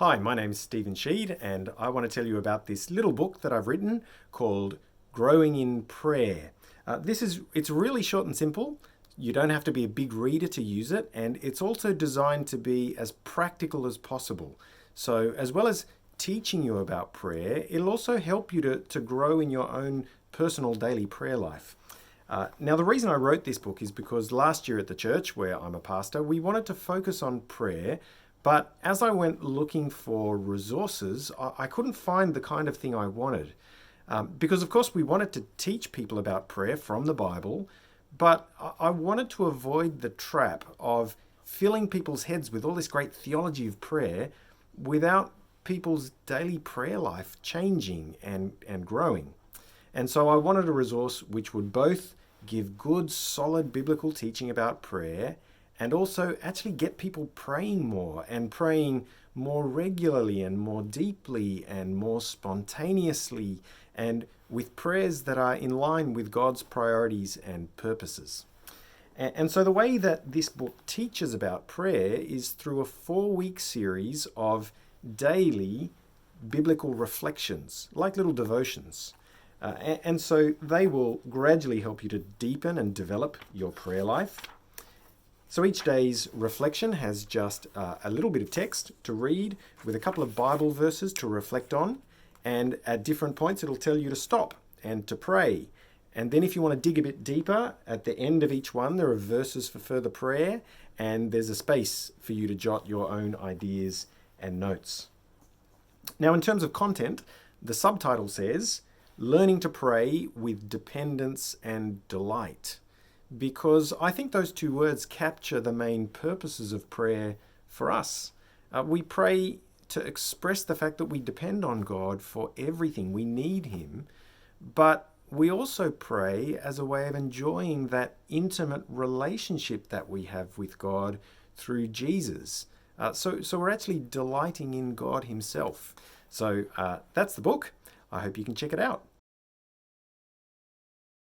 Hi, my name's Stephen Shead, and I want to tell you about this little book that I've written called Growing in Prayer. It's really short and simple. You don't have to be a big reader to use it, and it's also designed to be as practical as possible. So, as well as teaching you about prayer, it'll also help you to grow in your own personal daily prayer life. Now, the reason I wrote this book is because last year at the church where I'm a pastor, we wanted to focus on prayer, but as I went looking for resources, I couldn't find the kind of thing I wanted. Because, of course, we wanted to teach people about prayer from the Bible, but I wanted to avoid the trap of filling people's heads with all this great theology of prayer without people's daily prayer life changing and growing. And so I wanted a resource which would both give good, solid biblical teaching about prayer and also actually get people praying more and praying more regularly and more deeply and more spontaneously and with prayers that are in line with God's priorities and purposes. And so the way that this book teaches about prayer is through a 4-week series of daily biblical reflections, like little devotions. And so they will gradually help you to deepen and develop your prayer life. So each day's reflection has just a little bit of text to read with a couple of Bible verses to reflect on. And at different points, it'll tell you to stop and to pray. And then if you want to dig a bit deeper, at the end of each one, there are verses for further prayer, and there's a space for you to jot your own ideas and notes. Now, in terms of content, the subtitle says, Learning to Pray with Dependence and Delight, because I think those two words capture the main purposes of prayer for us. We pray to express the fact that we depend on God for everything. We need Him, but we also pray as a way of enjoying that intimate relationship that we have with God through Jesus. So we're actually delighting in God Himself. So that's the book. I hope you can check it out.